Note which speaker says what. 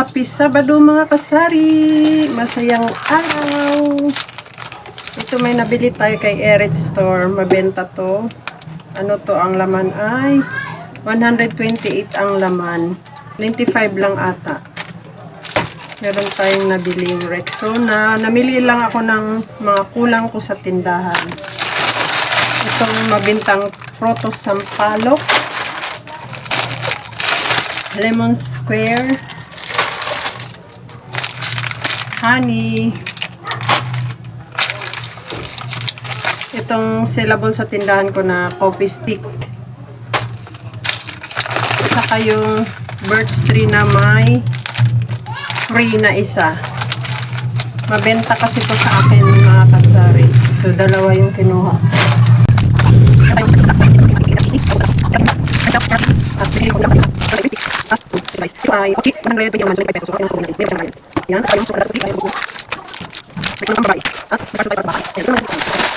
Speaker 1: Happy Sabado mga kasari! Masayang araw! Ito may nabili tayo kay Erit Store. Mabenta to. Ano to ang laman ay 128 ang laman. 95 lang ata. Meron tayong nabiling Rexona. Namili lang ako ng mga kulang ko sa tindahan. Itong mabintang Proto Sampalok. Lemon Square. Honey. Itong sellable sa tindahan ko na coffee stick. Saka yung birch tree na may free na isa. Mabenta kasi to sa akin mga kasari. So, dalawa yung kinuha. Ay, okay, 100 yung manso 25 pesos. So, yan, ay yung sukat ay babae. At